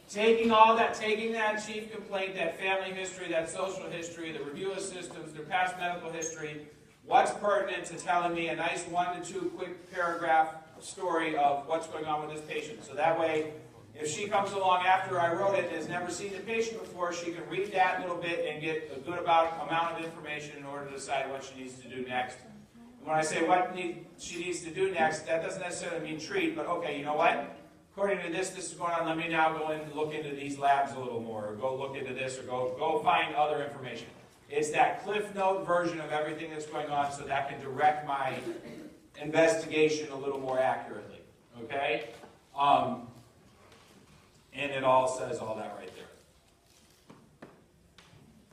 taking all that, taking that chief complaint, that family history, that social history, the review of systems, their past medical history, what's pertinent to telling me a nice 1 to 2 quick paragraph story of what's going on with this patient. So that way, if she comes along after I wrote it and has never seen the patient before, she can read that little bit and get a good amount of information in order to decide what she needs to do next. And when I say what she needs to do next, that doesn't necessarily mean treat, but okay, you know what? According to this is going on, let me now go and look into these labs a little more, or go look into this, or go find other information. It's that Cliff Note version of everything that's going on, so that can direct my investigation a little more accurately. Okay? And it all says all that right there.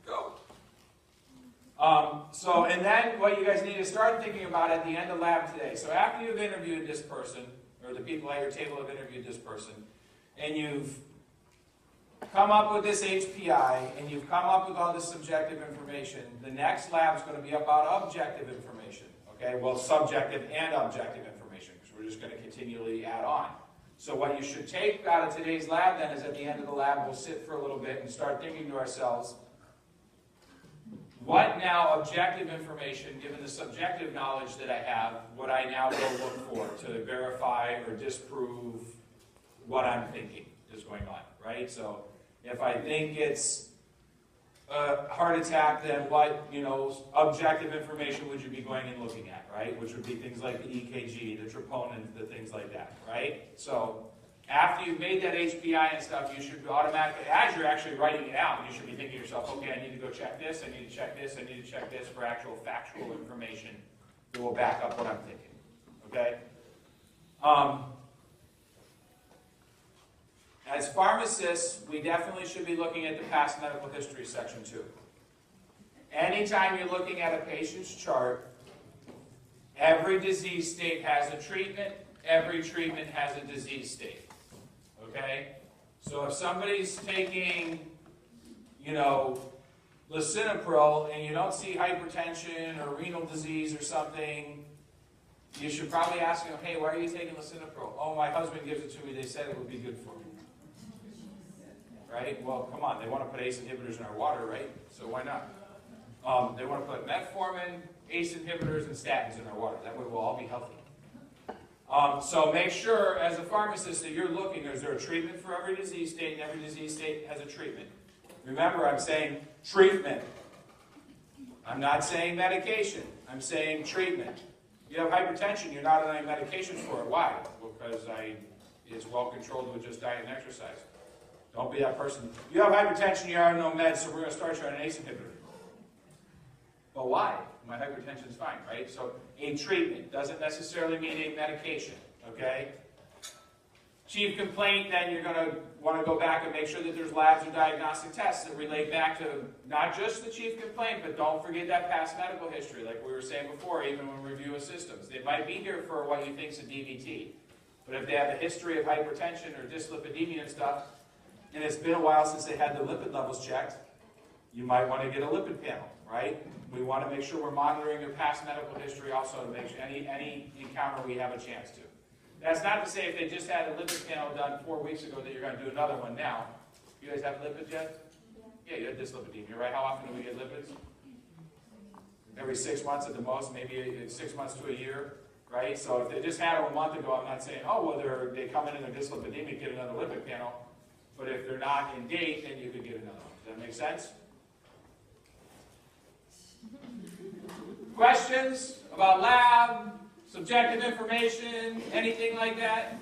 Go. And then what you guys need to start thinking about at the end of lab today. So after you've interviewed this person, or the people at your table have interviewed this person, and you've come up with this HPI, and you've come up with all this subjective information, the next lab is going to be about objective information. Okay? Well, subjective and objective information, because we're just going to continually add on. So what you should take out of today's lab then is at the end of the lab, we'll sit for a little bit and start thinking to ourselves, what now objective information, given the subjective knowledge that I have, would I now go look for to verify or disprove what I'm thinking is going on, right? So if I think it's a heart attack, then what, objective information would you be going and looking at, right? Which would be things like the EKG, the troponin, the things like that, right? So after you've made that HPI and stuff, you should automatically, as you're actually writing it out, you should be thinking to yourself, okay, I need to go check this, I need to check this, I need to check this for actual factual information that will back up what I'm thinking, okay? As pharmacists, we definitely should be looking at the past medical history section too. Anytime you're looking at a patient's chart, every disease state has a treatment, every treatment has a disease state. Okay? So if somebody's taking, lisinopril and you don't see hypertension or renal disease or something, you should probably ask them, hey, why are you taking lisinopril? Oh, my husband gives it to me, they said it would be good for me. Right? Well, come on, they want to put ACE inhibitors in our water, right? So why not? They want to put metformin, ACE inhibitors, and statins in our water. That way we'll all be healthy. So make sure, as a pharmacist, that you're looking, is there a treatment for every disease state, and every disease state has a treatment. Remember, I'm saying treatment. I'm not saying medication. I'm saying treatment. You have hypertension, you're not on any medications for it. Why? Well, because it's well controlled with just diet and exercise. Don't be that person. You have hypertension, you're on no meds, so we're going to start you on an ACE inhibitor. But why? My hypertension's fine, right? So a treatment doesn't necessarily mean a medication, okay? Chief complaint, then you're going to want to go back and make sure that there's labs or diagnostic tests that relate back to not just the chief complaint, but don't forget that past medical history, like we were saying before, even when we review of systems. They might be here for what you think is a DVT. But if they have a history of hypertension or dyslipidemia and stuff, and it's been a while since they had the lipid levels checked, you might want to get a lipid panel, right? We want to make sure we're monitoring your past medical history also to make sure any encounter we have a chance to. That's not to say if they just had a lipid panel done 4 weeks ago that you're going to do another one now. You guys have lipids yet? Yeah, you had dyslipidemia, right? How often do we get lipids? Every 6 months at the most, maybe 6 months to a year, right? So if they just had it a month ago, I'm not saying, oh, well, they come in and they're dyslipidemic, get another lipid panel. But if they're not in date, then you could get another one. Does that make sense? Questions about lab, subjective information, anything like that?